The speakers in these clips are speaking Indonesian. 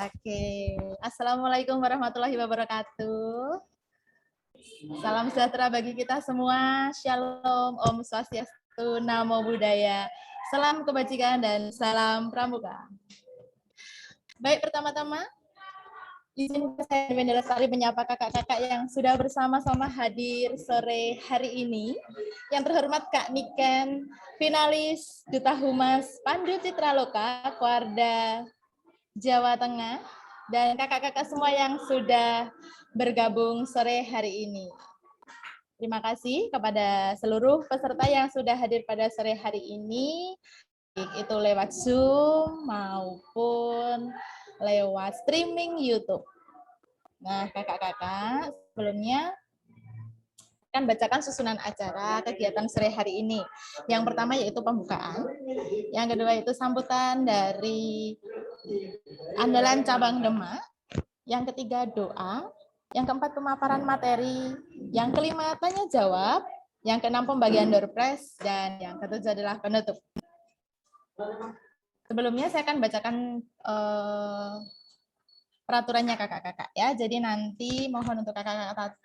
Oke, Assalamualaikum warahmatullahi wabarakatuh. Salam sejahtera bagi kita semua. Shalom, Om Swastiastu, Namo Buddhaya. Salam kebajikan dan salam pramuka. Baik, pertama-tama, izinkan saya Wenda Lestari menyapa kakak-kakak yang sudah bersama-sama hadir sore hari ini. Yang terhormat Kak Niken, finalis Duta Humas Pandu Citra Loka, Kuarda Jawa Tengah, dan kakak-kakak semua yang sudah bergabung sore hari ini. Terima kasih kepada seluruh peserta yang sudah hadir pada sore hari ini, baik itu lewat Zoom maupun lewat streaming YouTube. Nah, kakak-kakak, sebelumnya akan bacakan susunan acara kegiatan sore hari ini. Yang pertama yaitu pembukaan, yang kedua itu sambutan dari Andalan Cabang Demak, yang ketiga doa, yang keempat pemaparan materi, yang kelima tanya jawab, yang keenam pembagian door prize, dan yang ketujuh adalah penutup. Sebelumnya saya akan bacakan peraturannya kakak-kakak ya. Jadi nanti mohon untuk kakak-kakak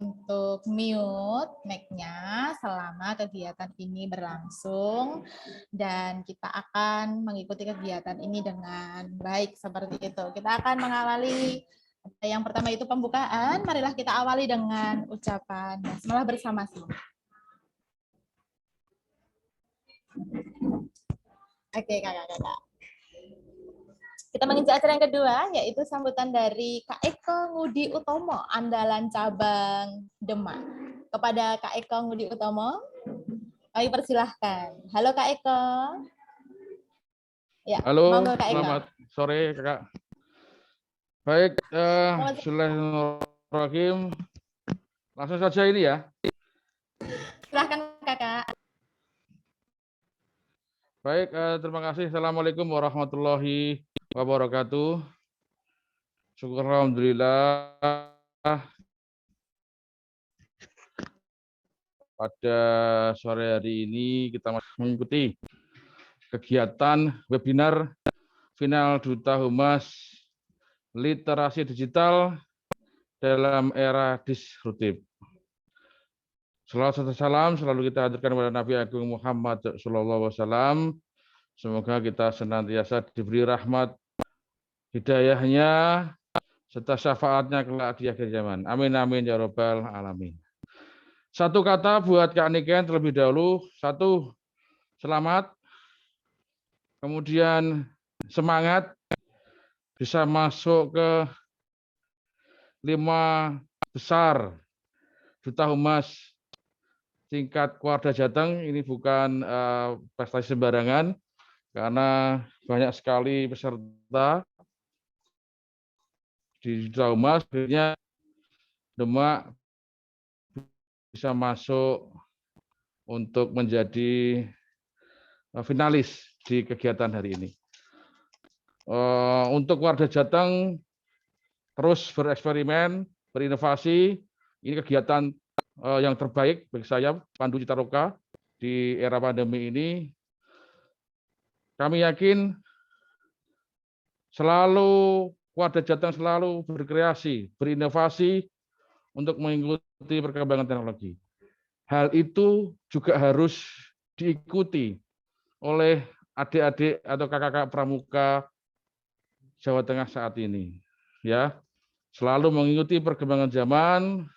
untuk mute mic-nya selama kegiatan ini berlangsung, dan kita akan mengikuti kegiatan ini dengan baik seperti itu. Kita akan mengawali yang pertama itu pembukaan. Marilah kita awali dengan ucapan basmalah bersama-sama. Oke, kakak-kakak. Kita menginjak acara yang kedua, yaitu sambutan dari Kak Eko Ngudi Utomo, Andalan Cabang Demak. Kepada Kak Eko Ngudi Utomo, kami persilahkan. Halo Kak Eko. Ya, halo, Kak Eko. Selamat sore Kakak. Baik, bismillahirrahmanirrahim. Langsung saja ini ya. Silahkan Kakak. Baik, terima kasih. Assalamualaikum warahmatullahi wabarakatuh. Syukur alhamdulillah pada sore hari ini kita masih mengikuti kegiatan webinar final Duta Humas Literasi Digital dalam era disruptif. Salawat serta salam selalu kita haturkan kepada Nabi Agung Muhammad SAW. Semoga kita senantiasa diberi rahmat, hidayahnya, serta syafaatnya kelak di akhir zaman. Amin, amin, ya robbal alamin. Satu kata buat Kak Niken terlebih dahulu. Satu, selamat. Kemudian semangat bisa masuk ke 5 besar Duta Humas tingkat Kuarda Jateng. Ini bukan prestasi sembarangan, karena banyak sekali peserta di Duta Humas, akhirnya Demak bisa masuk untuk menjadi finalis di kegiatan hari ini. Untuk Kuarda Jateng terus bereksperimen, berinovasi. Ini kegiatan yang terbaik bagi saya, Pandu Citra Loka, di era pandemi ini. Kami yakin selalu Kuarda Jateng selalu berkreasi, berinovasi untuk mengikuti perkembangan teknologi. Hal itu juga harus diikuti oleh adik-adik atau kakak-kakak pramuka Jawa Tengah saat ini. Ya, selalu mengikuti perkembangan zaman,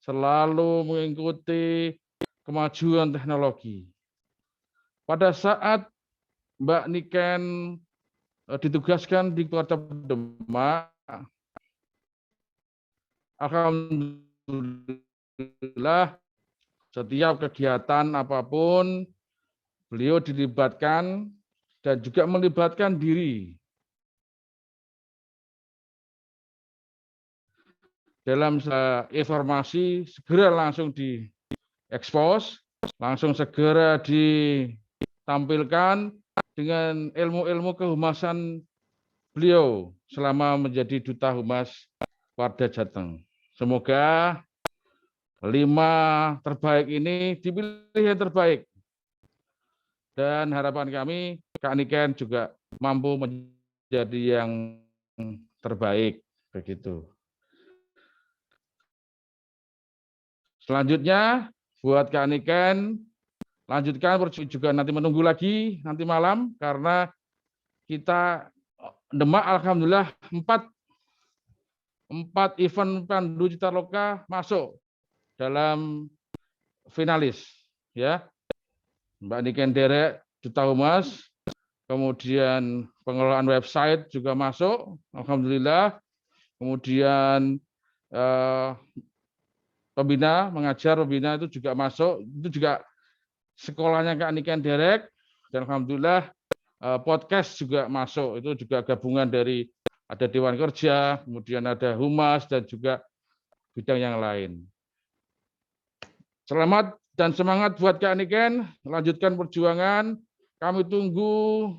selalu mengikuti kemajuan teknologi. Pada saat Mbak Niken ditugaskan di Kuarda Demak, alhamdulillah setiap kegiatan apapun beliau dilibatkan dan juga melibatkan diri dalam informasi, segera langsung diekspos, langsung segera ditampilkan dengan ilmu-ilmu kehumasan beliau selama menjadi Duta Humas Kuarda Jateng. Semoga 5 terbaik ini dipilih yang terbaik. Dan harapan kami, Kak Niken juga mampu menjadi yang terbaik begitu. Selanjutnya buat Kak Niken, lanjutkan juga nanti menunggu lagi nanti malam karena kita Demak alhamdulillah 4 event Pandu Citaloka masuk dalam finalis ya. Mbak Niken Derek Duta Humas, kemudian pengelolaan website juga masuk alhamdulillah. Kemudian mengajar pembina itu juga masuk, itu juga sekolahnya Kak Niken Derek, dan alhamdulillah podcast juga masuk, itu juga gabungan dari ada Dewan Kerja, kemudian ada Humas dan juga bidang yang lain. Selamat dan semangat buat Kak Niken, lanjutkan perjuangan. Kami tunggu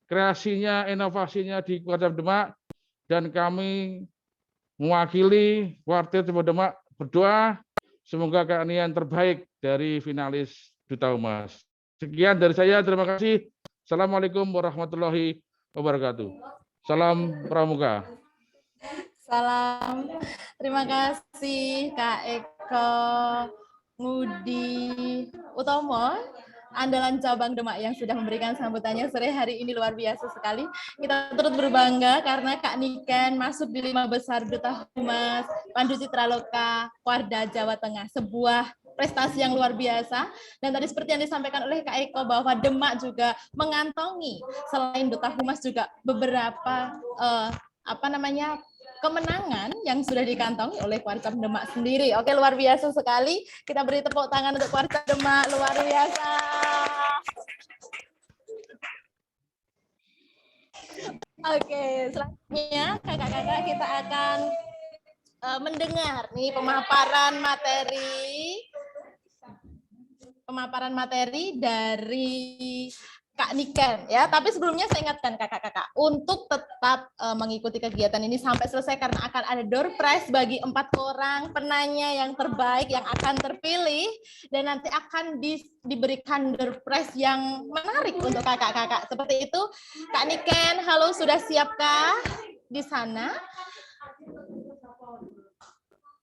kreasinya, inovasinya di Kuarda Demak, dan kami mewakili Kuarda Demak berdoa semoga Kak Niken terbaik dari finalis Duta Humas. Sekian dari saya, terima kasih. Assalamualaikum warahmatullahi wabarakatuh. Salam Pramuka. Salam. Terima kasih Kak Eko Ngudi Utomo, andalan cabang Demak yang sudah memberikan sambutannya sore hari ini luar biasa sekali. Kita turut berbangga karena Kak Niken masuk di 5 besar Duta Humas Pandu Citraloka Kuarda Jawa Tengah, sebuah prestasi yang luar biasa. Dan tadi seperti yang disampaikan oleh Kak Eko bahwa Demak juga mengantongi selain Duta Humas juga beberapa kemenangan yang sudah dikantongi oleh Kuarcap Demak sendiri. Oke, luar biasa sekali. Kita beri tepuk tangan untuk Kuarcap Demak, luar biasa. Oke, selanjutnya kakak-kakak kita akan mendengar nih pemaparan materi dari Kak Niken ya. Tapi sebelumnya saya ingatkan kakak-kakak untuk tetap mengikuti kegiatan ini sampai selesai karena akan ada door prize bagi 4 orang penanya yang terbaik yang akan terpilih, dan nanti akan diberikan door prize yang menarik untuk kakak-kakak. Seperti itu. Kak Niken, halo, sudah siapkah di sana?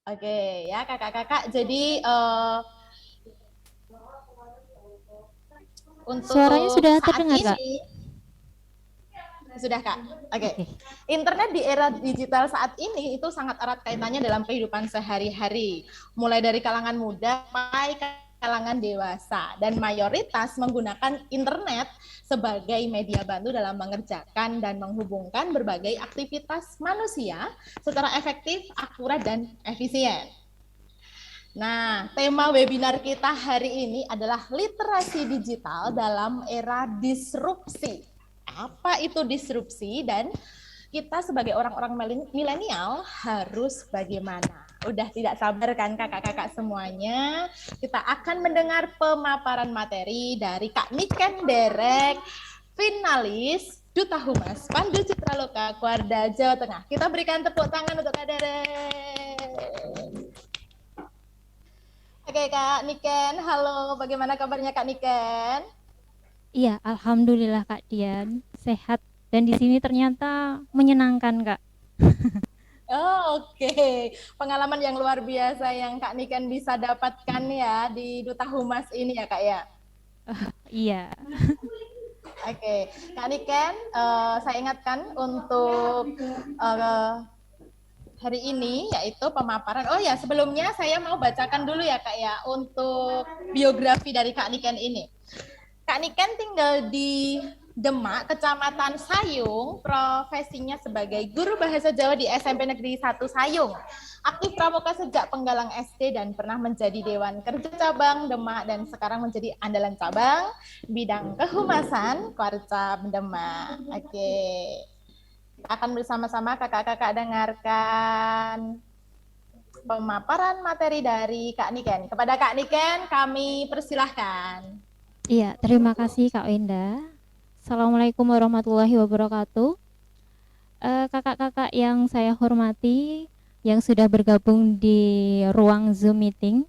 Oke ya kakak-kakak. Jadi untuk suaranya sudah terdengar, Kak? Sudah, Kak. Oke. Internet di era digital saat ini itu sangat erat kaitannya dalam kehidupan sehari-hari, mulai dari kalangan muda sampai kalangan dewasa, dan mayoritas menggunakan internet sebagai media bantu dalam mengerjakan dan menghubungkan berbagai aktivitas manusia secara efektif, akurat, dan efisien. Nah, tema webinar kita hari ini adalah literasi digital dalam era disrupsi. Apa itu disrupsi dan kita sebagai orang-orang milenial harus bagaimana? Udah tidak sabar kan kakak-kakak semuanya? Kita akan mendengar pemaparan materi dari Kak Niken Derek, finalis Duta Humas Pandu Citraloka Kuarda Jawa Tengah. Kita berikan tepuk tangan untuk Kak Derek. Oke Kak Niken, halo, bagaimana kabarnya Kak Niken? Iya, alhamdulillah Kak Dian, sehat, dan di sini ternyata menyenangkan Kak. Oh, oke. Pengalaman yang luar biasa yang Kak Niken bisa dapatkan ya di Duta Humas ini ya Kak ya? Iya. Oke, Kak Niken, saya ingatkan untuk hari ini yaitu pemaparan. Oh ya, sebelumnya saya mau bacakan dulu ya Kak ya untuk biografi dari Kak Niken ini. Kak Niken tinggal di Demak, Kecamatan Sayung, profesinya sebagai guru bahasa Jawa di SMP Negeri 1 Sayung. Aktif pramuka sejak penggalang SD dan pernah menjadi Dewan Kerja Cabang Demak dan sekarang menjadi andalan cabang bidang kehumasan Kuarcap Demak. Oke. Akan bersama-sama kakak-kakak dengarkan pemaparan materi dari Kak Niken. Kepada Kak Niken kami persilahkan. Iya, terima kasih Kak Wenda. Assalamualaikum warahmatullahi wabarakatuh. Kakak-kakak yang saya hormati, yang sudah bergabung di ruang Zoom meeting.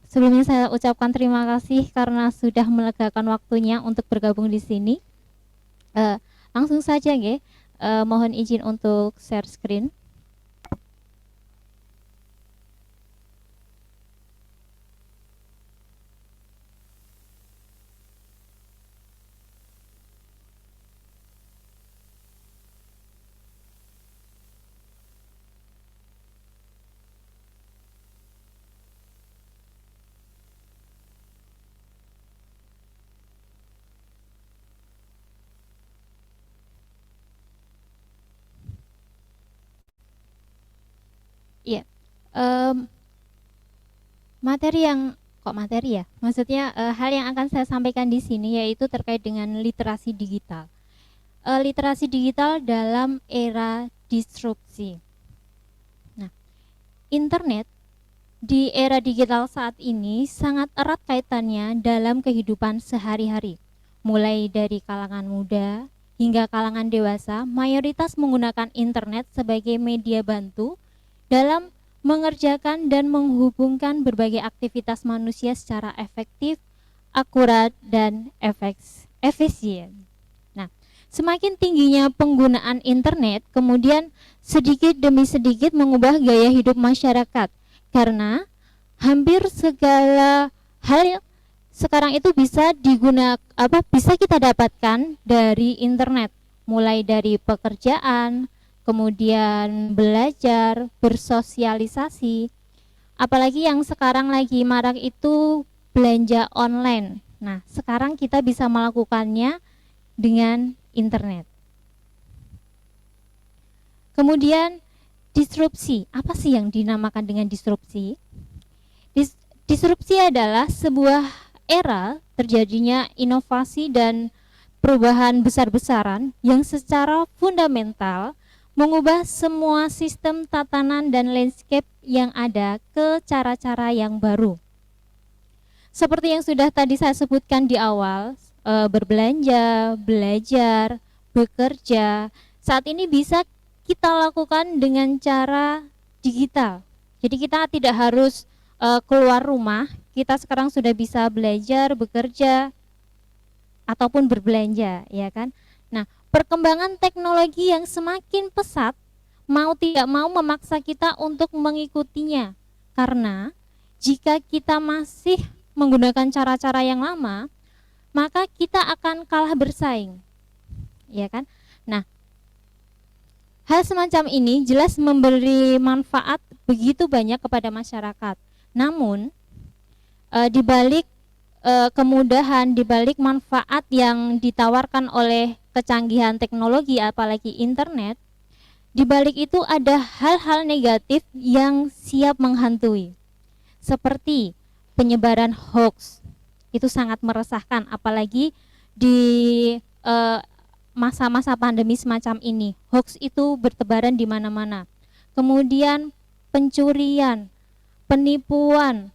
Sebelumnya saya ucapkan terima kasih karena sudah melegakan waktunya untuk bergabung di sini. Langsung saja nggih, Mohon izin untuk share screen. Iya, materi yang materi ya? Maksudnya hal yang akan saya sampaikan di sini yaitu terkait dengan literasi digital. Literasi digital dalam era disrupsi. Nah, internet di era digital saat ini sangat erat kaitannya dalam kehidupan sehari-hari. Mulai dari kalangan muda hingga kalangan dewasa, mayoritas menggunakan internet sebagai media bantu dalam mengerjakan dan menghubungkan berbagai aktivitas manusia secara efektif, akurat, dan efisien. Nah, semakin tingginya penggunaan internet, kemudian sedikit demi sedikit mengubah gaya hidup masyarakat, karena hampir segala hal sekarang itu bisa bisa kita dapatkan dari internet, mulai dari pekerjaan, kemudian belajar, bersosialisasi, apalagi yang sekarang lagi marak itu belanja online. Nah, sekarang kita bisa melakukannya dengan internet. Kemudian disrupsi, apa sih yang dinamakan dengan disrupsi? Disrupsi adalah sebuah era terjadinya inovasi dan perubahan besar-besaran yang secara fundamental mengubah semua sistem tatanan dan landscape yang ada ke cara-cara yang baru. Seperti yang sudah tadi saya sebutkan di awal, berbelanja, belajar, bekerja, saat ini bisa kita lakukan dengan cara digital. Jadi kita tidak harus keluar rumah, kita sekarang sudah bisa belajar, bekerja, ataupun berbelanja, ya kan? Nah, perkembangan teknologi yang semakin pesat mau tidak mau memaksa kita untuk mengikutinya, karena jika kita masih menggunakan cara-cara yang lama, maka kita akan kalah bersaing, ya kan? Nah, hal semacam ini jelas memberi manfaat begitu banyak kepada masyarakat. Namun, di balik kemudahan, di balik manfaat yang ditawarkan oleh kecanggihan teknologi, apalagi internet, di balik itu ada hal-hal negatif yang siap menghantui. Seperti penyebaran hoax, itu sangat meresahkan, apalagi di masa-masa pandemi semacam ini. Hoax itu bertebaran di mana-mana. Kemudian pencurian, penipuan,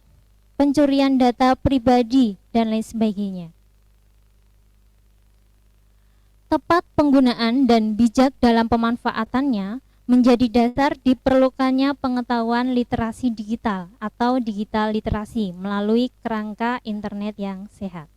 pencurian data pribadi, dan lain sebagainya. Tepat penggunaan dan bijak dalam pemanfaatannya menjadi dasar diperlukannya pengetahuan literasi digital atau digital literasi melalui kerangka internet yang sehat.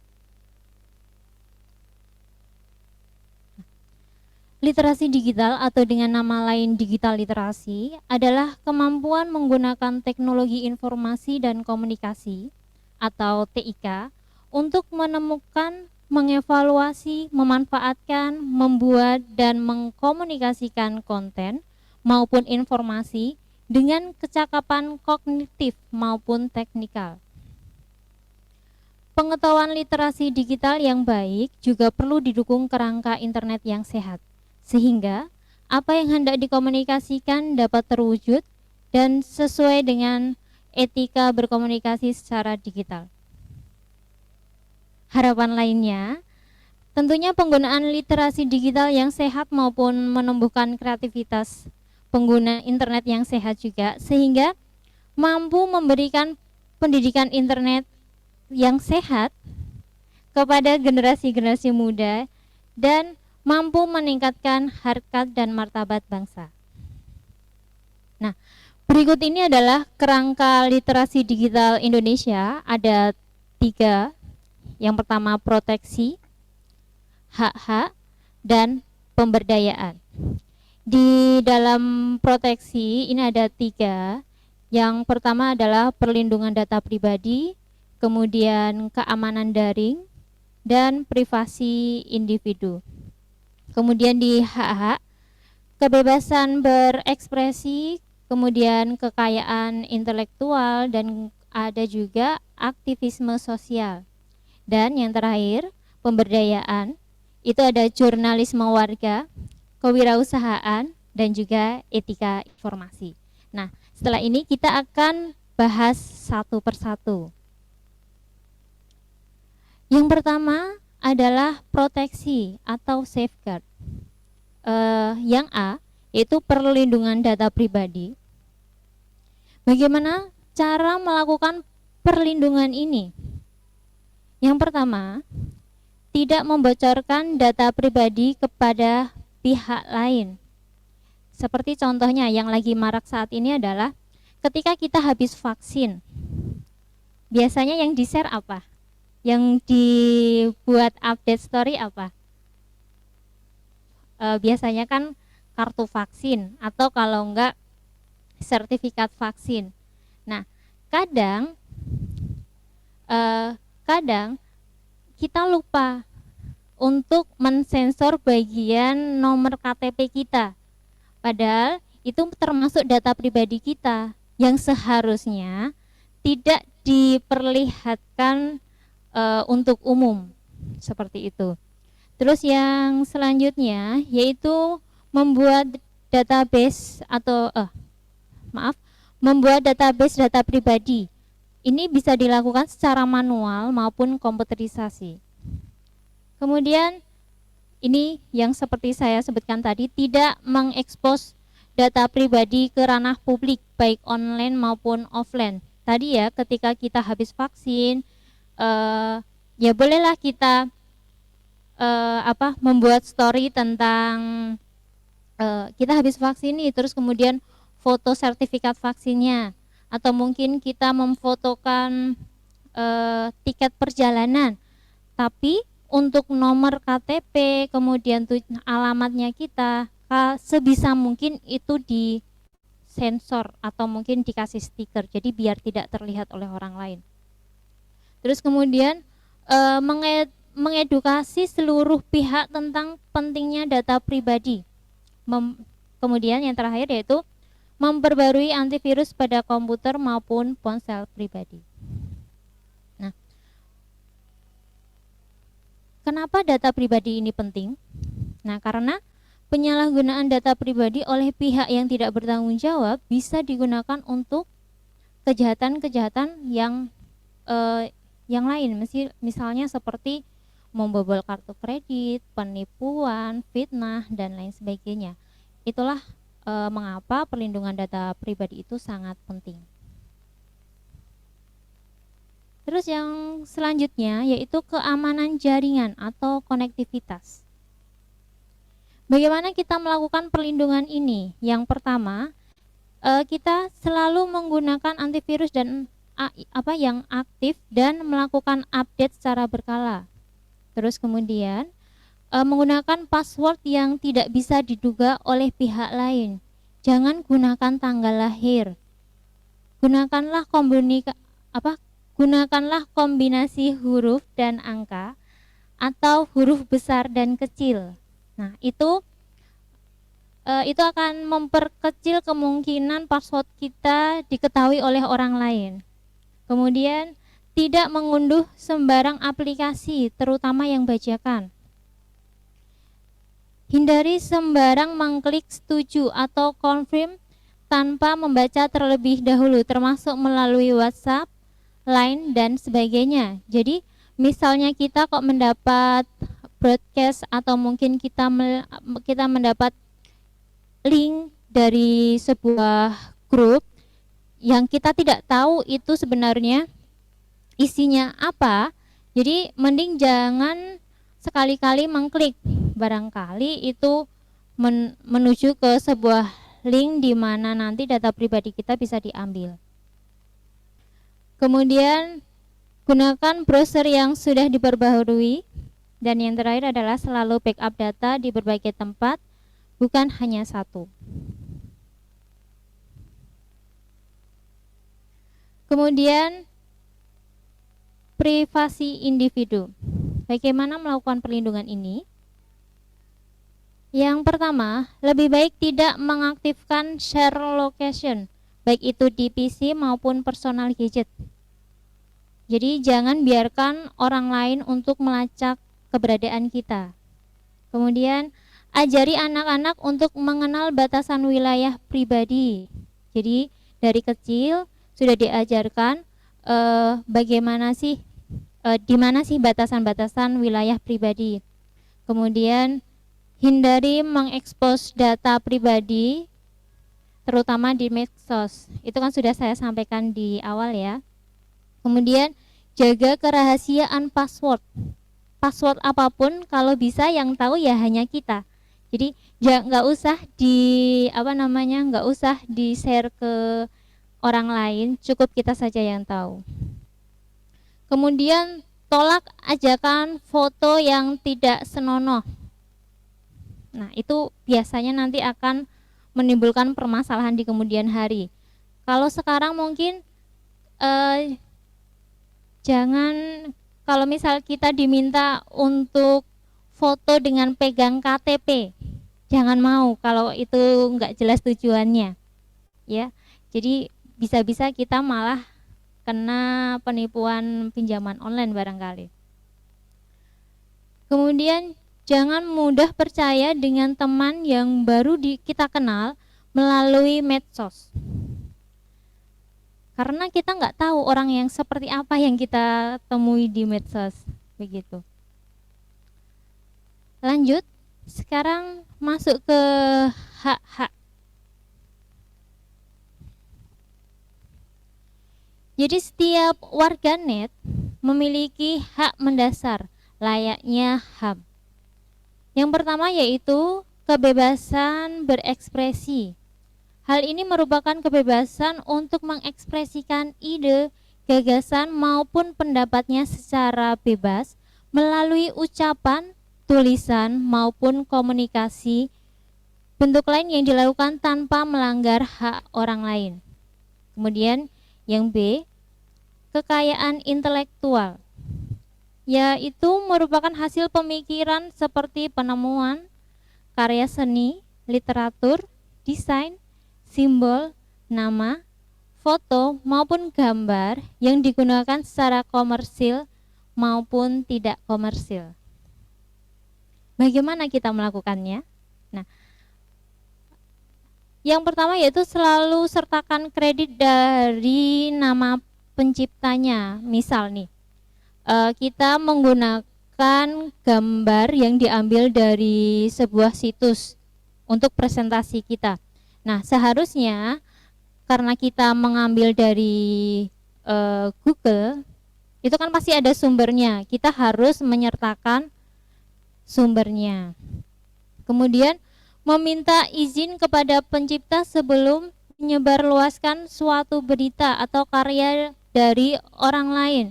Literasi digital atau dengan nama lain digital literasi adalah kemampuan menggunakan teknologi informasi dan komunikasi atau TIK untuk menemukan, mengevaluasi, memanfaatkan, membuat, dan mengkomunikasikan konten maupun informasi dengan kecakapan kognitif maupun teknikal. Pengetahuan literasi digital yang baik juga perlu didukung kerangka internet yang sehat, sehingga apa yang hendak dikomunikasikan dapat terwujud dan sesuai dengan etika berkomunikasi secara digital. Harapan lainnya, tentunya penggunaan literasi digital yang sehat maupun menumbuhkan kreativitas pengguna internet yang sehat juga, sehingga mampu memberikan pendidikan internet yang sehat kepada generasi-generasi muda dan mampu meningkatkan harkat dan martabat bangsa. Nah, berikut ini adalah kerangka literasi digital Indonesia. Ada 3. Yang pertama proteksi, hak-hak, dan pemberdayaan. Di dalam proteksi ini ada 3. Yang pertama adalah perlindungan data pribadi, kemudian keamanan daring, dan privasi individu. Kemudian di hak-hak, kebebasan berekspresi, kemudian kekayaan intelektual, dan ada juga aktivisme sosial. Dan yang terakhir, pemberdayaan, itu ada jurnalisme warga, kewirausahaan, dan juga etika informasi. Nah, setelah ini kita akan bahas satu persatu. Yang pertama adalah proteksi atau safeguard. Yang A, yaitu perlindungan data pribadi. Bagaimana cara melakukan perlindungan ini? Yang pertama, tidak membocorkan data pribadi kepada pihak lain. Seperti contohnya yang lagi marak saat ini adalah ketika kita habis vaksin. Biasanya yang di-share apa? Yang dibuat update story apa? Biasanya kan kartu vaksin atau kalau enggak sertifikat vaksin. Nah, kadang kita lupa untuk mensensor bagian nomor KTP kita. Padahal itu termasuk data pribadi kita yang seharusnya tidak diperlihatkan untuk umum, seperti itu. Terus yang selanjutnya yaitu membuat database atau membuat database data pribadi. Ini bisa dilakukan secara manual maupun komputerisasi. Kemudian ini yang seperti saya sebutkan tadi, tidak mengekspos data pribadi ke ranah publik baik online maupun offline. Tadi ya, ketika kita habis vaksin, ya bolehlah kita membuat story tentang kita habis vaksin nih, terus kemudian foto sertifikat vaksinnya, atau mungkin kita memfotokan tiket perjalanan, tapi untuk nomor KTP, kemudian alamatnya kita, sebisa mungkin itu disensor atau mungkin dikasih stiker, jadi biar tidak terlihat oleh orang lain. Terus kemudian mengedukasi seluruh pihak tentang pentingnya data pribadi. Kemudian yang terakhir yaitu memperbarui antivirus pada komputer maupun ponsel pribadi. Kenapa data pribadi ini penting? Nah, karena penyalahgunaan data pribadi oleh pihak yang tidak bertanggung jawab bisa digunakan untuk kejahatan-kejahatan yang lain, misalnya seperti membobol kartu kredit, penipuan, fitnah, dan lain sebagainya. Itulah mengapa perlindungan data pribadi itu sangat penting. Terus yang selanjutnya yaitu keamanan jaringan atau konektivitas. Bagaimana kita melakukan perlindungan ini? Yang pertama, kita selalu menggunakan antivirus dan yang aktif dan melakukan update secara berkala. Terus kemudian menggunakan password yang tidak bisa diduga oleh pihak lain. Jangan gunakan tanggal lahir. Gunakanlah kombinasi huruf dan angka atau huruf besar dan kecil. Nah, itu akan memperkecil kemungkinan password kita diketahui oleh orang lain. Kemudian tidak mengunduh sembarang aplikasi, terutama yang bajakan. Hindari sembarang mengklik setuju atau confirm tanpa membaca terlebih dahulu, termasuk melalui WhatsApp, Line, dan sebagainya. Jadi misalnya kita kok mendapat broadcast atau mungkin kita mendapat link dari sebuah grup yang kita tidak tahu itu sebenarnya isinya apa, jadi mending jangan sekali-kali mengklik. Barangkali itu menuju ke sebuah link di mana nanti data pribadi kita bisa diambil. Kemudian gunakan browser yang sudah diperbaharui Dan yang terakhir adalah selalu backup data di berbagai tempat, bukan hanya satu. Kemudian privasi individu. Bagaimana melakukan perlindungan ini? Yang pertama, lebih baik tidak mengaktifkan share location, baik itu di PC maupun personal gadget. Jadi jangan biarkan orang lain untuk melacak keberadaan kita. Kemudian ajari anak-anak untuk mengenal batasan wilayah pribadi. Jadi dari kecil sudah diajarkan bagaimana sih, di mana sih batasan-batasan wilayah pribadi. Kemudian hindari mengekspos data pribadi, terutama di medsos. Itu kan sudah saya sampaikan di awal ya. Kemudian jaga kerahasiaan password. Password apapun kalau bisa yang tahu ya hanya kita. Jadi nggak usah nggak usah di share ke orang lain, cukup kita saja yang tahu. Kemudian tolak ajakan foto yang tidak senonoh. Nah, itu biasanya nanti akan menimbulkan permasalahan di kemudian hari. Kalau sekarang mungkin jangan, kalau misal kita diminta untuk foto dengan pegang KTP, jangan mau kalau itu nggak jelas tujuannya, ya. Jadi bisa-bisa kita malah kena penipuan pinjaman online barangkali. Kemudian jangan mudah percaya dengan teman yang baru kita kenal melalui medsos. Karena kita nggak tahu orang yang seperti apa yang kita temui di medsos, begitu. Lanjut, sekarang masuk ke hak-hak. Jadi setiap warganet memiliki hak mendasar layaknya HAM. Yang pertama yaitu kebebasan berekspresi. Hal ini merupakan kebebasan untuk mengekspresikan ide, gagasan maupun pendapatnya secara bebas melalui ucapan, tulisan maupun komunikasi bentuk lain yang dilakukan tanpa melanggar hak orang lain. Kemudian yang B, kekayaan intelektual, yaitu merupakan hasil pemikiran seperti penemuan, karya seni, literatur, desain, simbol, nama, foto maupun gambar yang digunakan secara komersil maupun tidak komersil. Bagaimana kita melakukannya? Nah, yang pertama yaitu selalu sertakan kredit dari nama penciptanya. Misal nih, kita menggunakan gambar yang diambil dari sebuah situs untuk presentasi kita. Nah, seharusnya karena kita mengambil dari Google, itu kan pasti ada sumbernya. Kita harus menyertakan sumbernya. Kemudian meminta izin kepada pencipta sebelum menyebarluaskan suatu berita atau karya dari orang lain.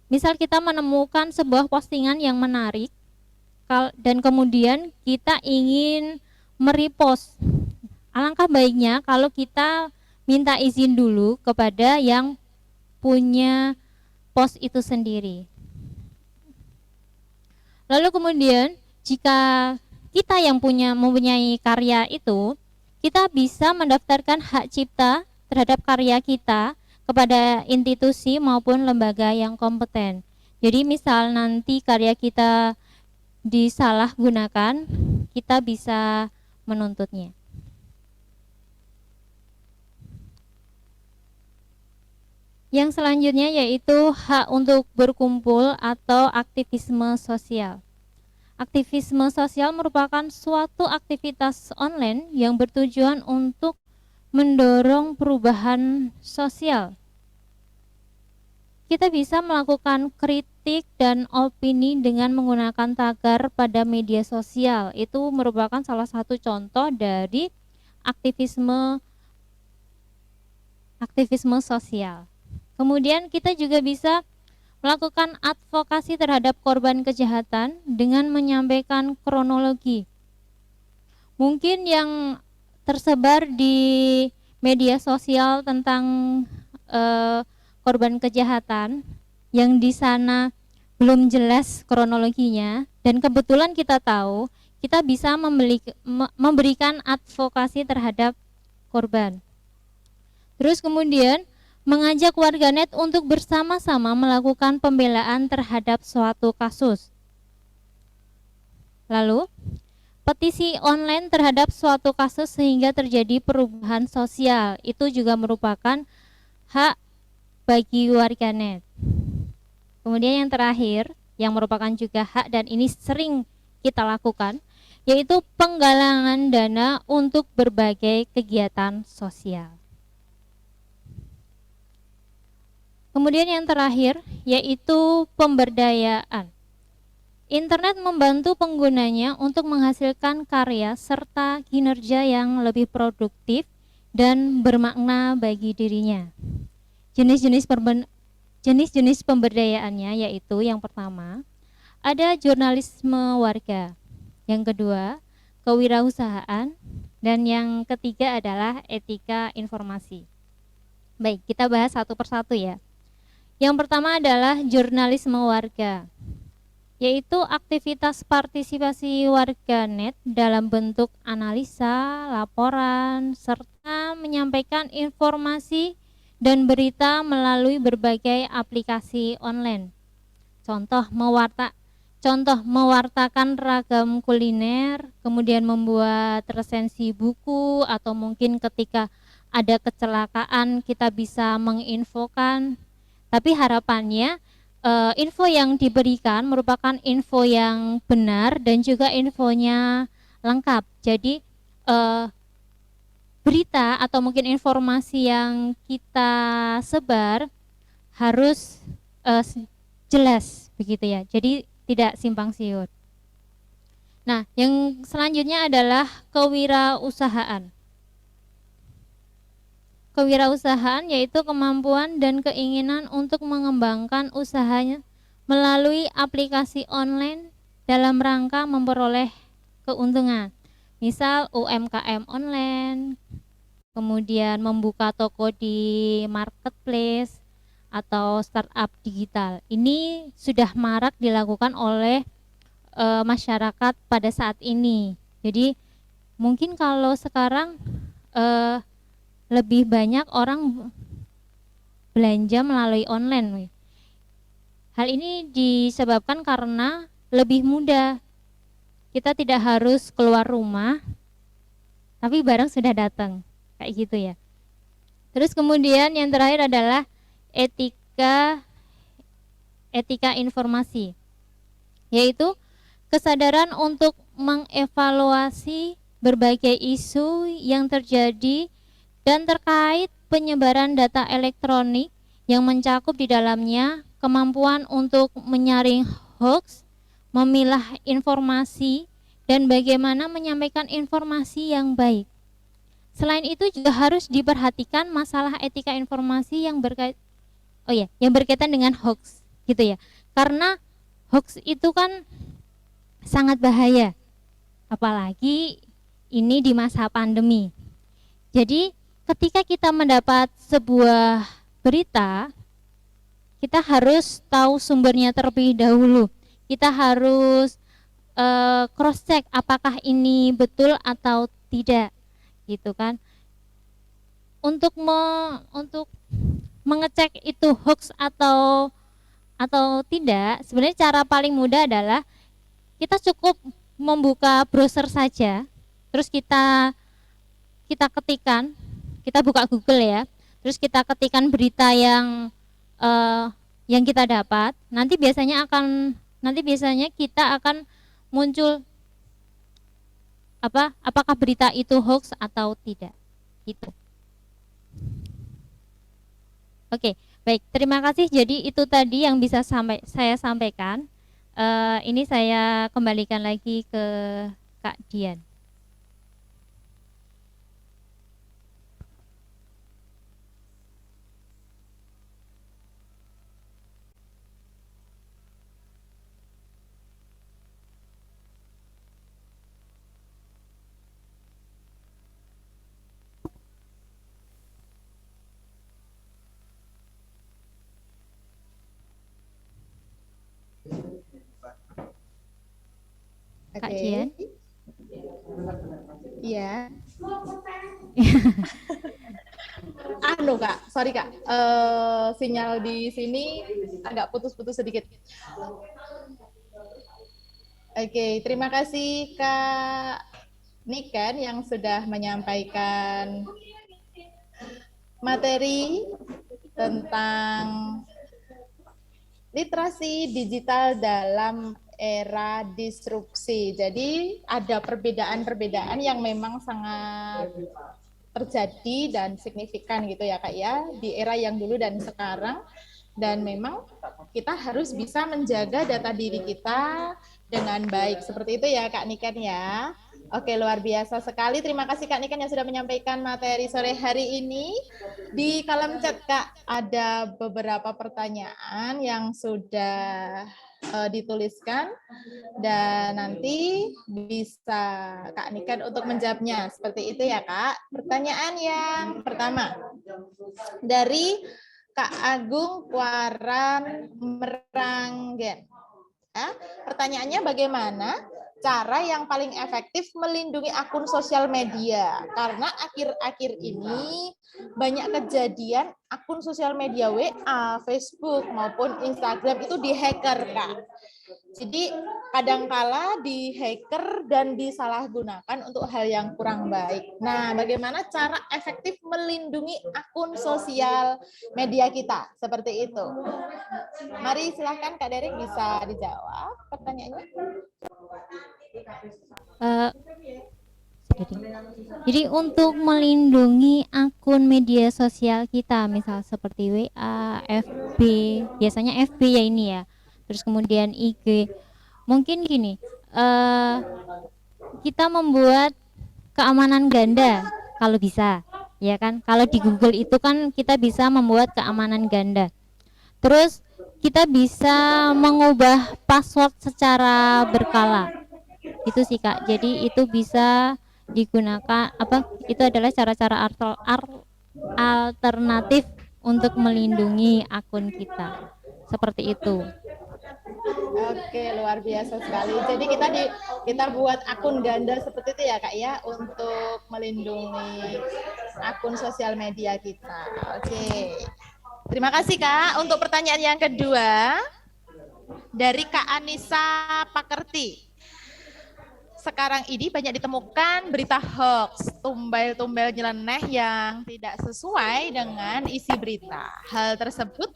Misal kita menemukan sebuah postingan yang menarik dan kemudian kita ingin merepost. Alangkah baiknya kalau kita minta izin dulu kepada yang punya post itu sendiri. Lalu kemudian jika kita yang mempunyai karya itu, kita bisa mendaftarkan hak cipta terhadap karya kita kepada institusi maupun lembaga yang kompeten. Jadi misal nanti karya kita disalahgunakan, kita bisa menuntutnya. Yang selanjutnya yaitu hak untuk berkumpul atau aktivisme sosial. Aktivisme sosial merupakan suatu aktivitas online yang bertujuan untuk mendorong perubahan sosial. Kita bisa melakukan kritik dan opini dengan menggunakan tagar pada media sosial. Itu merupakan salah satu contoh dari aktivisme sosial. Kemudian kita juga bisa melakukan advokasi terhadap korban kejahatan dengan menyampaikan kronologi. Mungkin yang tersebar di media sosial tentang korban kejahatan yang di sana belum jelas kronologinya, dan kebetulan kita tahu kita bisa memberikan advokasi terhadap korban. Terus kemudian mengajak warganet untuk bersama-sama melakukan pembelaan terhadap suatu kasus. Lalu, petisi online terhadap suatu kasus sehingga terjadi perubahan sosial, itu juga merupakan hak bagi warganet. Kemudian yang terakhir, yang merupakan juga hak dan ini sering kita lakukan, yaitu penggalangan dana untuk berbagai kegiatan sosial. Kemudian yang terakhir, yaitu pemberdayaan. Internet membantu penggunanya untuk menghasilkan karya serta kinerja yang lebih produktif dan bermakna bagi dirinya. Jenis-jenis pemberdayaannya yaitu yang pertama, ada jurnalisme warga. Yang kedua, kewirausahaan, dan yang ketiga adalah etika informasi. Baik, kita bahas satu persatu ya. Yang pertama adalah jurnalisme warga, yaitu aktivitas partisipasi warganet dalam bentuk analisa, laporan, serta menyampaikan informasi dan berita melalui berbagai aplikasi online. Contoh mewartakan ragam kuliner, kemudian membuat resensi buku, atau mungkin ketika ada kecelakaan kita bisa menginfokan. Tapi harapannya info yang diberikan merupakan info yang benar dan juga infonya lengkap. Jadi berita atau mungkin informasi yang kita sebar harus jelas begitu ya. Jadi tidak simpang siur. Nah, yang selanjutnya adalah kewirausahaan. Kewirausahaan yaitu kemampuan dan keinginan untuk mengembangkan usahanya melalui aplikasi online dalam rangka memperoleh keuntungan. Misal UMKM online, kemudian membuka toko di marketplace atau startup digital. Ini sudah marak dilakukan oleh masyarakat pada saat ini. Jadi mungkin kalau sekarang lebih banyak orang belanja melalui online. Hal ini disebabkan karena lebih mudah. Kita tidak harus keluar rumah, tapi barang sudah datang. Kayak gitu ya. Terus kemudian yang terakhir adalah etika informasi, yaitu kesadaran untuk mengevaluasi berbagai isu yang terjadi dan terkait penyebaran data elektronik yang mencakup di dalamnya kemampuan untuk menyaring hoax, memilah informasi, dan bagaimana menyampaikan informasi yang baik. Selain itu juga harus diperhatikan masalah etika informasi yang berkaitan dengan hoax, gitu ya. Karena hoax itu kan sangat bahaya, apalagi ini di masa pandemi. Jadi ketika kita mendapat sebuah berita, kita harus tahu sumbernya terlebih dahulu. Kita harus cross check apakah ini betul atau tidak, gitu kan. Untuk mengecek itu hoax atau tidak, sebenarnya cara paling mudah adalah kita cukup membuka browser saja, terus kita ketikkan, kita buka Google ya, terus kita ketikkan berita yang kita dapat, nanti biasanya kita akan muncul apakah berita itu hoax atau tidak, gitu. Oke, baik, terima kasih. Jadi itu tadi yang bisa saya sampaikan. Ini saya kembalikan lagi ke Kak Dian. Kak Jian. Iya. Kak, sorry Kak, sinyal di sini agak putus-putus sedikit. Oke, terima kasih Kak Niken yang sudah menyampaikan materi tentang literasi digital dalam era disrupsi. Jadi ada perbedaan-perbedaan yang memang sangat terjadi dan signifikan gitu ya Kak ya, di era yang dulu dan sekarang. Dan memang kita harus bisa menjaga data diri kita dengan baik. Seperti itu ya Kak Niken ya. Oke, luar biasa sekali. Terima kasih Kak Niken yang sudah menyampaikan materi sore hari ini. Di kolom chat Kak, ada beberapa pertanyaan yang sudah dituliskan. Dan nanti bisa Kak Niken untuk menjawabnya. Seperti itu ya Kak. Pertanyaan yang pertama. Dari Kak Agung Kuaran Meranggen. Pertanyaannya bagaimana cara yang paling efektif melindungi akun sosial media? Karena akhir-akhir ini banyak kejadian akun sosial media WA, Facebook maupun Instagram itu dihacker, Kak. Jadi kadangkala dihacker dan disalahgunakan untuk hal yang kurang baik. Nah, bagaimana cara efektif melindungi akun sosial media kita? Seperti itu. Mari silahkan Kak Derek bisa dijawab pertanyaannya. Jadi untuk melindungi akun media sosial kita, misal seperti WA, FB, biasanya FB ya ini ya, terus kemudian IG, mungkin gini, kita membuat keamanan ganda kalau bisa, ya kan? Kalau di Google itu kan kita bisa membuat keamanan ganda. Terus kita bisa mengubah password secara berkala. Itu sih Kak. Jadi itu bisa digunakan itu adalah cara-cara alternatif untuk melindungi akun kita. Seperti itu. Oke, luar biasa sekali. Jadi kita buat akun ganda seperti itu ya Kak ya, untuk melindungi akun sosial media kita. Oke. Terima kasih Kak. Untuk pertanyaan yang kedua dari Kak Anissa Pakerti. Sekarang ini banyak ditemukan berita hoax, tumbal-tumbal nyeleneh yang tidak sesuai dengan isi berita. Hal tersebut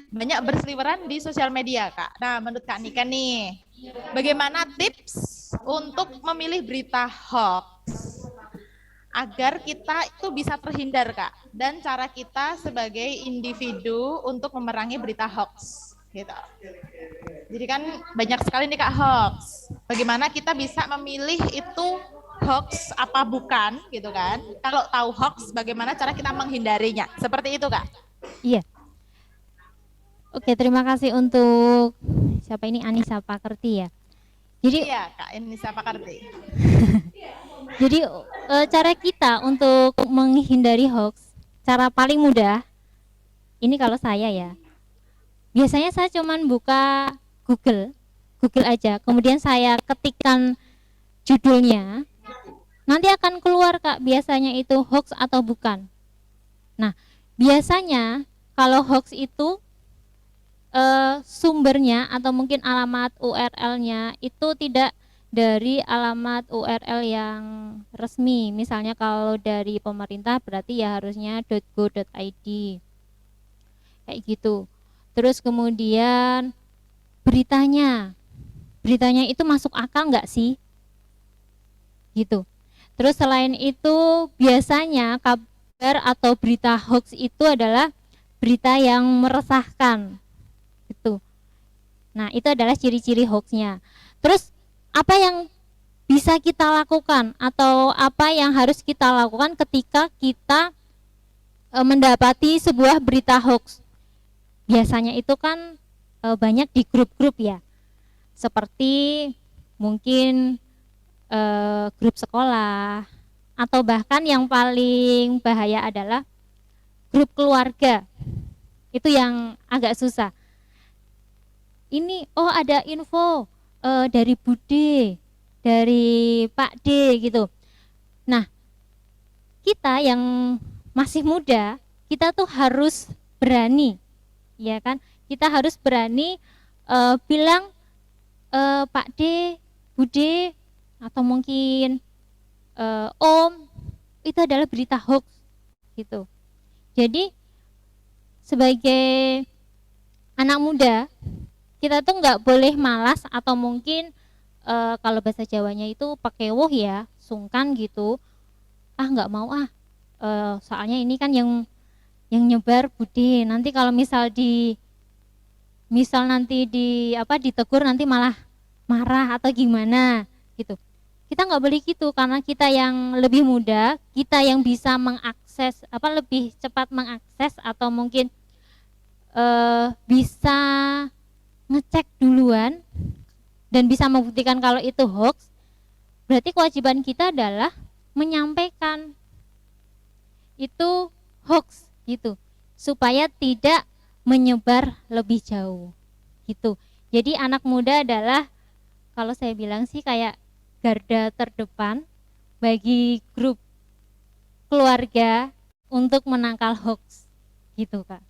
banyak berseliweran di sosial media, Kak. Nah, menurut Kak Nika nih, bagaimana tips untuk memilih berita hoax agar kita itu bisa terhindar, Kak? Dan cara kita sebagai individu untuk memerangi berita hoax, gitu. Jadi kan banyak sekali nih Kak hoax. Bagaimana kita bisa memilih itu hoax apa bukan gitu kan. Kalau tahu hoax bagaimana cara kita menghindarinya. Seperti itu Kak. Iya. Oke, terima kasih untuk siapa ini, Anissa Pakerti ya. Jadi iya Kak Anissa Pakerti. Jadi cara kita untuk menghindari hoax, cara paling mudah ini kalau saya ya. Biasanya saya cuman buka Google aja, kemudian saya ketikkan judulnya, nanti akan keluar Kak biasanya itu hoax atau bukan. Nah, biasanya kalau hoax itu sumbernya atau mungkin alamat URL-nya itu tidak dari alamat URL yang resmi. Misalnya kalau dari pemerintah berarti ya harusnya .go.id kayak gitu. Terus kemudian beritanya itu masuk akal nggak sih gitu. Terus selain itu biasanya kabar atau berita hoax itu adalah berita yang meresahkan gitu. Nah itu adalah ciri-ciri hoaxnya. Terus apa yang bisa kita lakukan atau apa yang harus kita lakukan ketika kita mendapati sebuah berita hoax? Biasanya itu kan banyak di grup-grup ya, seperti mungkin grup sekolah, atau bahkan yang paling bahaya adalah grup keluarga. Itu yang agak susah. Ini ada info dari Bude, dari Pak D gitu. Nah, kita yang masih muda, kita tuh harus berani, ya kan? Kita harus berani bilang Pak D, Bu D, atau mungkin Om, itu adalah berita hoax gitu. Jadi sebagai anak muda, kita tuh nggak boleh malas atau mungkin kalau bahasa Jawanya itu pakai woh ya, sungkan gitu. Ah nggak mau ah, soalnya ini kan yang nyebar Budi. Nanti kalau misal nanti ditegur nanti malah marah atau gimana gitu. Kita nggak boleh gitu, karena kita yang lebih muda, kita yang bisa mengakses lebih cepat mengakses atau mungkin bisa ngecek duluan dan bisa membuktikan kalau itu hoax. Berarti kewajiban kita adalah menyampaikan itu hoax gitu, supaya tidak menyebar lebih jauh gitu. Jadi anak muda adalah, kalau saya bilang sih, kayak garda terdepan bagi grup keluarga untuk menangkal hoax gitu, Kak.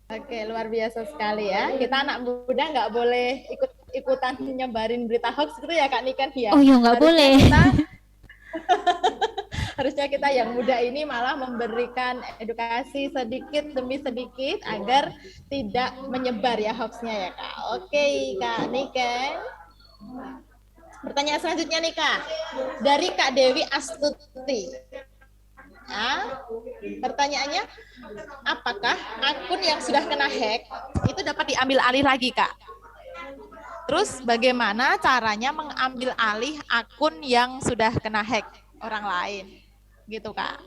Oke, luar biasa sekali ya. Kita anak muda nggak boleh ikut-ikutan nyebarin berita hoax gitu ya Kak Niken ya. Oh iya, nggak boleh. Harusnya kita yang muda ini malah memberikan edukasi sedikit demi sedikit agar tidak menyebar ya hoaxnya ya Kak. Oke Kak Niken. Pertanyaan selanjutnya nih Kak. Dari Kak Dewi Astuti. Nah, pertanyaannya, apakah akun yang sudah kena hack itu dapat diambil alih lagi, Kak? Terus bagaimana caranya mengambil alih akun yang sudah kena hack orang lain? Gitu, Kak.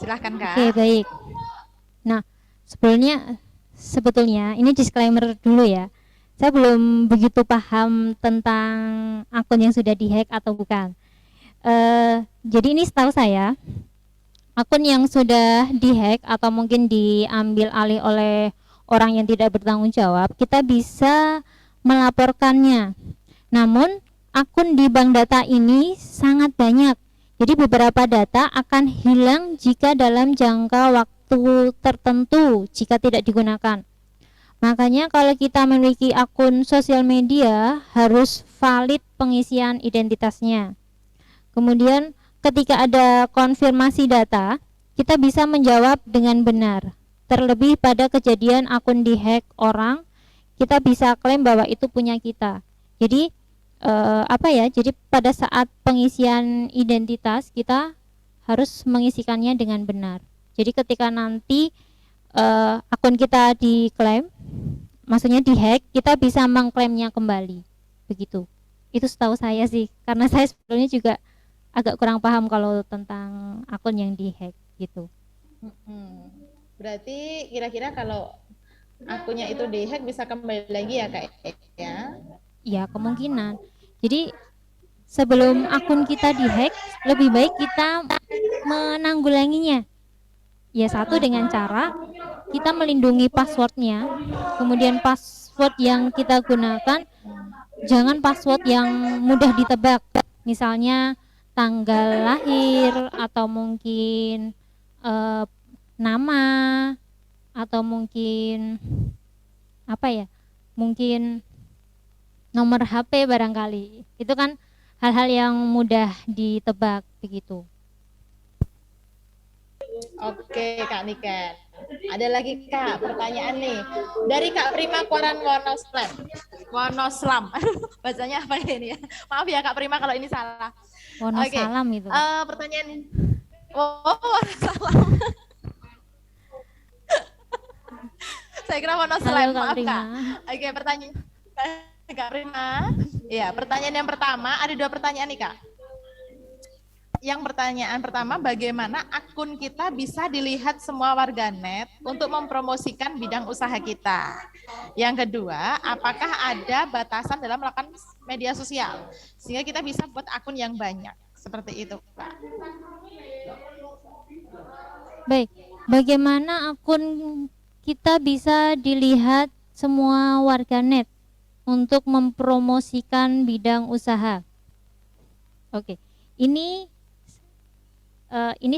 Silahkan, Kak. Oke, baik. Nah, sebetulnya ini disclaimer dulu ya. Saya belum begitu paham tentang akun yang sudah dihack atau bukan. Jadi ini setahu saya, akun yang sudah dihack atau mungkin diambil alih oleh orang yang tidak bertanggung jawab, kita bisa melaporkannya. Namun akun di bank data ini sangat banyak. Jadi beberapa data akan hilang jika dalam jangka waktu tertentu jika tidak digunakan. Makanya kalau kita memiliki akun sosial media harus valid pengisian identitasnya. Kemudian ketika ada konfirmasi data, kita bisa menjawab dengan benar. Terlebih pada kejadian akun dihack orang, kita bisa klaim bahwa itu punya kita. Jadi Jadi pada saat pengisian identitas kita harus mengisikannya dengan benar. Jadi ketika nanti akun kita diklaim, maksudnya dihack, kita bisa mengklaimnya kembali. Begitu. Itu setahu saya sih, karena saya sebetulnya juga agak kurang paham kalau tentang akun yang dihack gitu. Berarti kira-kira kalau akunnya itu dihack bisa kembali lagi ya Kak ya? Ya, kemungkinan. Jadi sebelum akun kita dihack, lebih baik kita menanggulanginya. Ya, satu dengan cara kita melindungi passwordnya. Kemudian password yang kita gunakan jangan password yang mudah ditebak. Misalnya tanggal lahir atau mungkin nama atau mungkin mungkin nomor HP barangkali. Itu kan hal-hal yang mudah ditebak begitu. Oke Kak Niken. Ada lagi Kak pertanyaan nih dari Kak Prima Koran Wonoslam. Bacanya apa ini ya? Maaf ya Kak Prima kalau ini salah. Wonosalam itu. Pertanyaan. Wonosalam. Saya kira Wonosalam. Maaf Kak. Oke, pertanyaan Kak Prima. Ya, pertanyaan yang pertama, ada dua pertanyaan nih Kak. Yang pertanyaan pertama, bagaimana akun kita bisa dilihat semua warganet untuk mempromosikan bidang usaha kita? Yang kedua, apakah ada batasan dalam melakukan media sosial sehingga kita bisa buat akun yang banyak? Seperti itu, Pak. Baik, bagaimana akun kita bisa dilihat semua warganet untuk mempromosikan bidang usaha. Oke, ini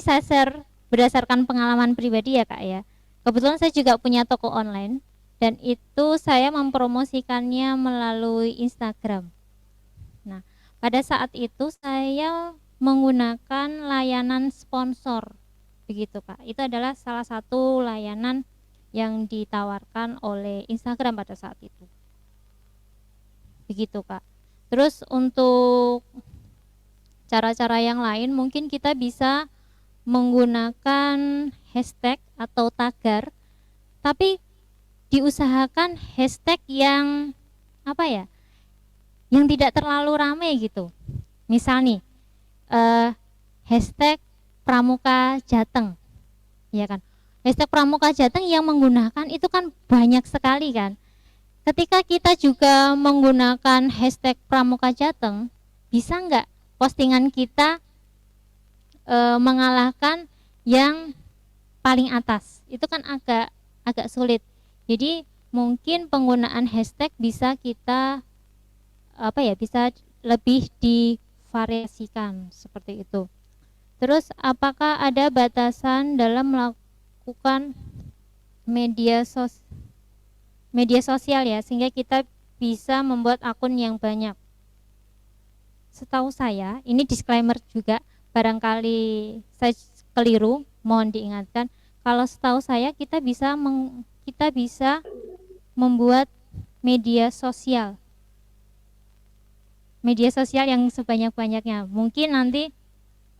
saya share berdasarkan pengalaman pribadi ya Kak ya. Kebetulan saya juga punya toko online dan itu saya mempromosikannya melalui Instagram. Nah, pada saat itu saya menggunakan layanan sponsor, begitu Kak. Itu adalah salah satu layanan yang ditawarkan oleh Instagram pada saat itu. Begitu Kak. Terus untuk cara-cara yang lain mungkin kita bisa menggunakan hashtag atau tagar, tapi diusahakan hashtag yang apa ya, yang tidak terlalu ramai gitu. Misal nih hashtag Pramuka Jateng, ya kan? Hashtag Pramuka Jateng yang menggunakan itu kan banyak sekali kan. Ketika kita juga menggunakan hashtag Pramuka Jateng, bisa nggak postingan kita mengalahkan yang paling atas? Itu kan agak sulit. Jadi mungkin penggunaan hashtag bisa kita bisa lebih divariasikan seperti itu. Terus apakah ada batasan dalam melakukan media sosial ya, sehingga kita bisa membuat akun yang banyak? Setahu saya, ini disclaimer juga, barangkali saya keliru, mohon diingatkan. Kalau setahu saya kita bisa membuat media sosial yang sebanyak-banyaknya. Mungkin nanti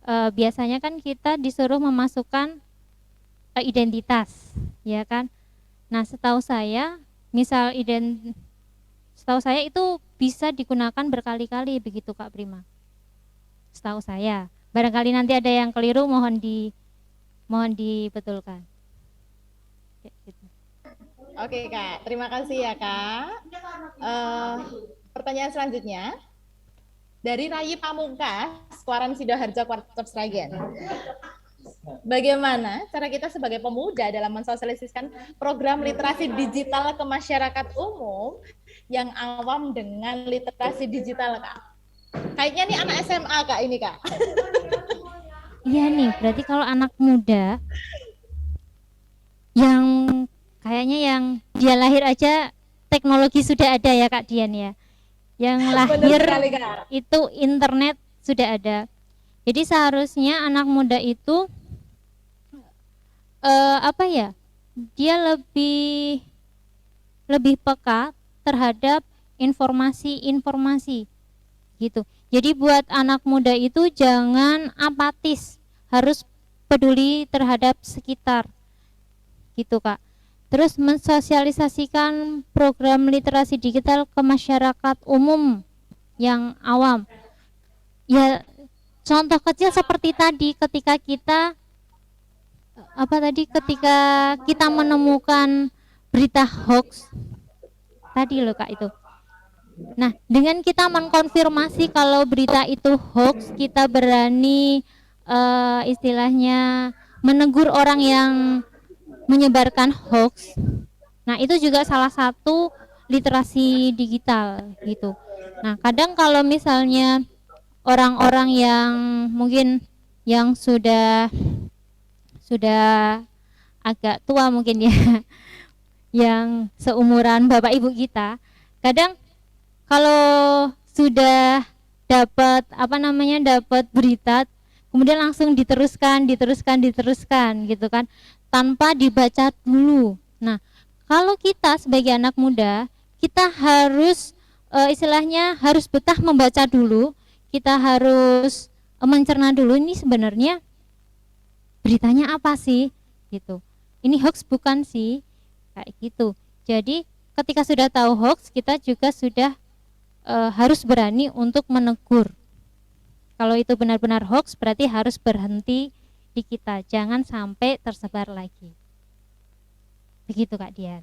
biasanya kan kita disuruh memasukkan identitas, ya kan? Nah, setahu saya itu bisa digunakan berkali-kali, begitu Kak Prima. Setahu saya. Barangkali nanti ada yang keliru, mohon dibetulkan. Ya, gitu. Oke Kak, terima kasih ya Kak. Pertanyaan selanjutnya dari Rayi Pamungkas, Kuaran Sidoarjo, Kwartop Sragen. Bagaimana cara kita sebagai pemuda dalam mensosialisasikan program literasi digital ke masyarakat umum yang awam dengan literasi digital Kak? Kayaknya nih anak SMA Kak ini Kak. Iya nih, berarti kalau anak muda yang kayaknya yang dia lahir aja teknologi sudah ada ya Kak Dian ya. Yang lahir sekali, itu internet sudah ada. Jadi seharusnya anak muda itu dia lebih peka terhadap informasi gitu. Jadi buat anak muda itu jangan apatis, harus peduli terhadap sekitar gitu Kak. Terus mensosialisasikan program literasi digital ke masyarakat umum yang awam. Ya, contoh kecil seperti tadi ketika kita menemukan berita hoax tadi loh Kak itu. Nah, dengan kita mengkonfirmasi kalau berita itu hoax, kita berani istilahnya menegur orang yang menyebarkan hoax. Nah, itu juga salah satu literasi digital gitu. Nah, kadang kalau misalnya orang-orang yang mungkin yang sudah agak tua mungkin ya, yang seumuran Bapak Ibu kita, kadang kalau sudah dapat berita, kemudian langsung diteruskan gitu kan, tanpa dibaca dulu. Nah, kalau kita sebagai anak muda, kita harus istilahnya harus betah membaca dulu, kita harus mencerna dulu ini sebenarnya beritanya apa sih gitu. Ini hoax bukan sih, kayak gitu. Jadi ketika sudah tahu hoax, kita juga sudah harus berani untuk menegur. Kalau itu benar-benar hoax, berarti harus berhenti di kita, jangan sampai tersebar lagi. Begitu Kak Dian.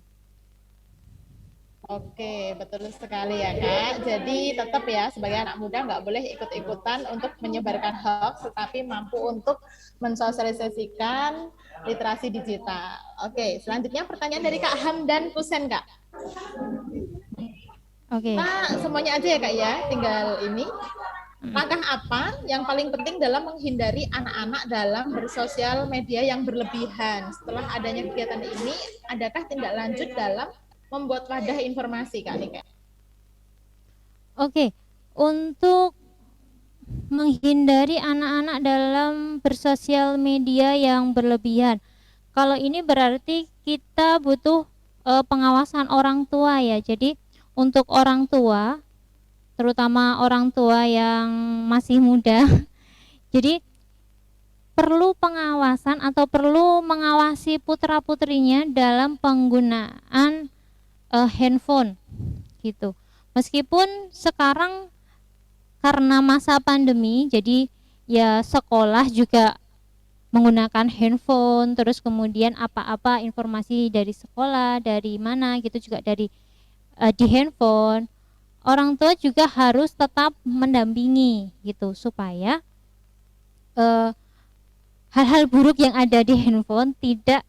Oke, betul sekali ya Kak. Jadi tetap ya sebagai anak muda nggak boleh ikut-ikutan untuk menyebarkan hoax, tetapi mampu untuk mensosialisasikan literasi digital. Oke, selanjutnya pertanyaan dari Kak Hamdan Kusen Kak. Oke. Nah, semuanya aja ya Kak ya, tinggal ini. Langkah apa yang paling penting dalam menghindari anak-anak dalam bersosial media yang berlebihan? Setelah adanya kegiatan ini, adakah tindak lanjut dalam membuat wadah informasi Kak Nika? Oke, untuk menghindari anak-anak dalam bersosial media yang berlebihan. Kalau ini berarti kita butuh pengawasan orang tua ya. Jadi untuk orang tua, terutama orang tua yang masih muda, jadi perlu pengawasan atau perlu mengawasi putra-putrinya dalam penggunaan handphone gitu. Meskipun sekarang karena masa pandemi, jadi ya sekolah juga menggunakan handphone, terus kemudian apa-apa informasi dari sekolah, dari mana gitu juga dari di handphone. Orang tua juga harus tetap mendampingi gitu supaya hal-hal buruk yang ada di handphone tidak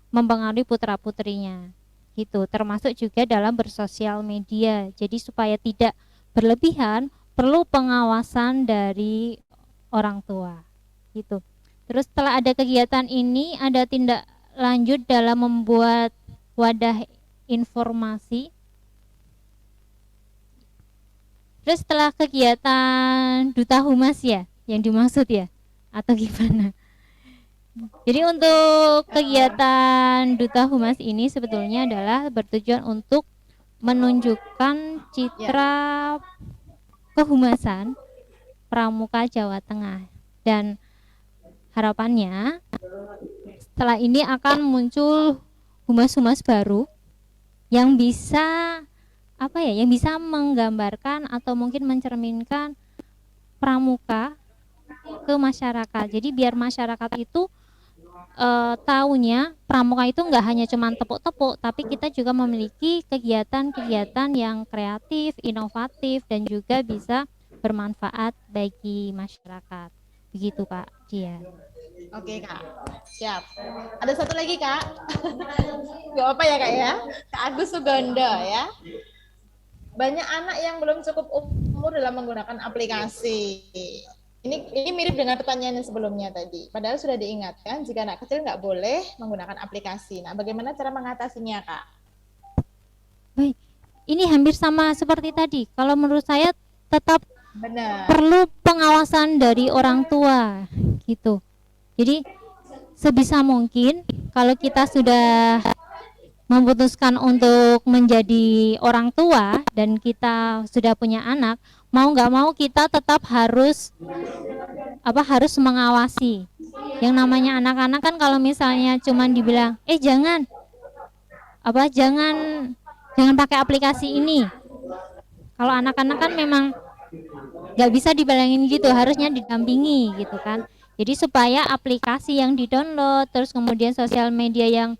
mempengaruhi putra-putrinya gitu, termasuk juga dalam bersosial media. Jadi supaya tidak berlebihan, perlu pengawasan dari orang tua gitu. Terus setelah ada kegiatan ini, ada tindak lanjut dalam membuat wadah informasi. Terus setelah kegiatan Duta Humas ya yang dimaksud ya, atau gimana? Jadi untuk kegiatan Duta Humas ini sebetulnya adalah bertujuan untuk menunjukkan citra kehumasan Pramuka Jawa Tengah, dan harapannya setelah ini akan muncul humas-humas baru yang bisa yang bisa menggambarkan atau mungkin mencerminkan pramuka ke masyarakat. Jadi biar masyarakat itu tahunya pramuka itu nggak hanya cuman tepuk-tepuk, tapi kita juga memiliki kegiatan-kegiatan yang kreatif, inovatif, dan juga bisa bermanfaat bagi masyarakat. Begitu Kak Dia. Oke Kak, siap. Ada satu lagi Kak, nggak apa ya Kak ya, Kak Agus Sugondo ya. Banyak anak yang belum cukup umur dalam menggunakan aplikasi. Ini mirip dengan pertanyaan yang sebelumnya tadi. Padahal sudah diingatkan jika anak kecil nggak boleh menggunakan aplikasi. Nah, bagaimana cara mengatasinya, Kak? Baik, ini hampir sama seperti tadi. Kalau menurut saya tetap Benar. perlu pengawasan dari orang tua, gitu. Jadi sebisa mungkin kalau kita sudah memutuskan untuk menjadi orang tua dan kita sudah punya anak, mau nggak mau kita tetap harus mengawasi. Yang namanya anak-anak kan kalau misalnya cuman dibilang jangan jangan pakai aplikasi ini, kalau anak-anak kan memang nggak bisa dibilangin gitu, harusnya didampingi gitu kan. Jadi supaya aplikasi yang di-download terus kemudian sosial media yang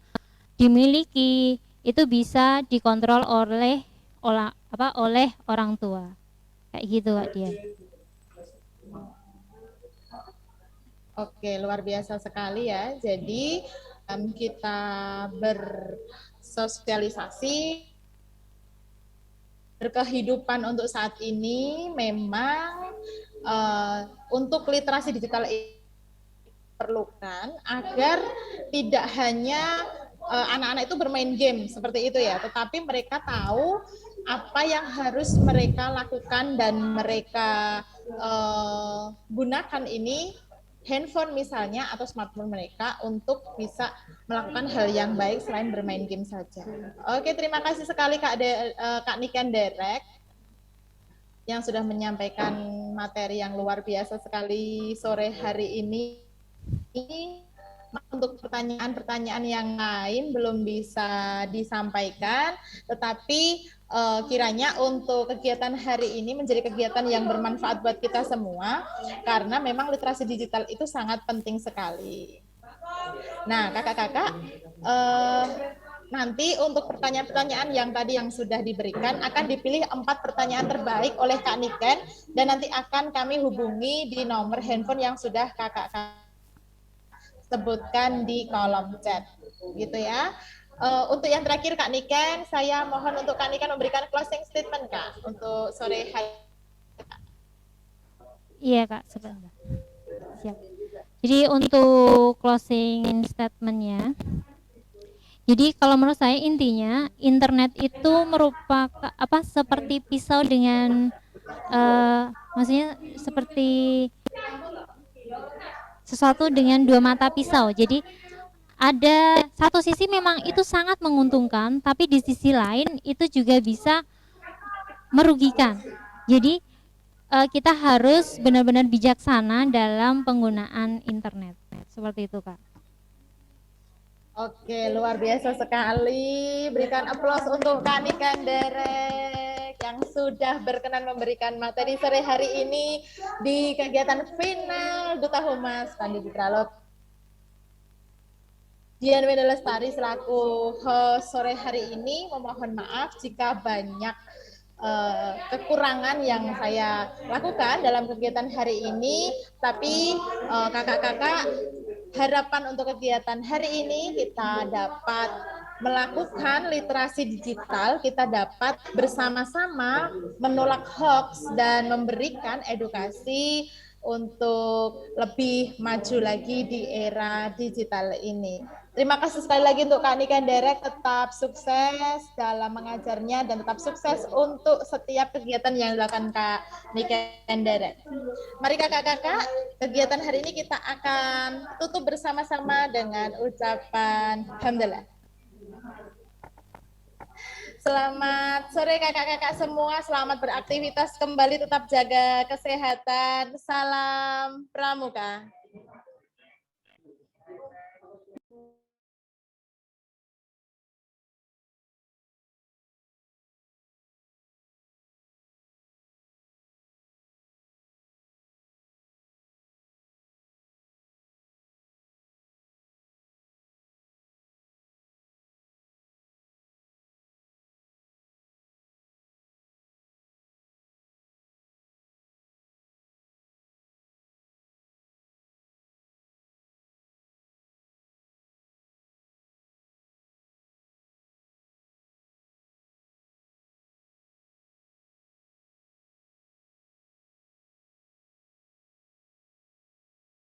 dimiliki itu bisa dikontrol oleh orang tua, kayak gitu Kak Dia. Oke, luar biasa sekali ya. Jadi kita bersosialisasi berkehidupan untuk saat ini memang untuk literasi digital diperlukan agar tidak hanya anak-anak itu bermain game seperti itu ya, tetapi mereka tahu apa yang harus mereka lakukan dan mereka gunakan ini handphone misalnya atau smartphone mereka untuk bisa melakukan hal yang baik selain bermain game saja. Oke, terima kasih sekali Kak Niken Derek yang sudah menyampaikan materi yang luar biasa sekali sore hari ini. Untuk pertanyaan-pertanyaan yang lain belum bisa disampaikan, tetapi kiranya untuk kegiatan hari ini menjadi kegiatan yang bermanfaat buat kita semua, karena memang literasi digital itu sangat penting sekali. Nah, kakak-kakak, Nanti untuk pertanyaan-pertanyaan yang tadi yang sudah diberikan akan dipilih 4 pertanyaan terbaik oleh Kak Niken dan nanti akan kami hubungi di nomor handphone yang sudah kakak sebutkan di kolom chat, gitu ya. Untuk yang terakhir Kak Niken, saya mohon untuk Kak Niken memberikan closing statement Kak untuk sore hari. Iya Kak, sebentar. Siap. Jadi untuk closing statementnya, jadi kalau menurut saya intinya internet itu merupakan seperti pisau dengan maksudnya seperti sesuatu dengan dua mata pisau. Jadi ada satu sisi memang itu sangat menguntungkan, tapi di sisi lain itu juga bisa merugikan. Jadi kita harus benar-benar bijaksana dalam penggunaan internet. Seperti itu, Kak. Oke, luar biasa sekali. Berikan aplaus untuk Kak Niken Derek yang sudah berkenan memberikan materi sore hari ini di kegiatan final Duta Humas Pandegitra. Dian Wenda Lestari selaku host sore hari ini memohon maaf jika banyak kekurangan yang saya lakukan dalam kegiatan hari ini, tapi kakak-kakak harapan untuk kegiatan hari ini kita dapat melakukan literasi digital, kita dapat bersama-sama menolak hoax dan memberikan edukasi untuk lebih maju lagi di era digital ini. Terima kasih sekali lagi untuk Kak Niken Derek, tetap sukses dalam mengajarnya dan tetap sukses untuk setiap kegiatan yang dilakukan Kak Niken Derek. Mari kakak-kakak, kegiatan hari ini kita akan tutup bersama-sama dengan ucapan Alhamdulillah. Selamat sore kakak-kakak semua, selamat beraktivitas kembali, tetap jaga kesehatan. Salam Pramuka.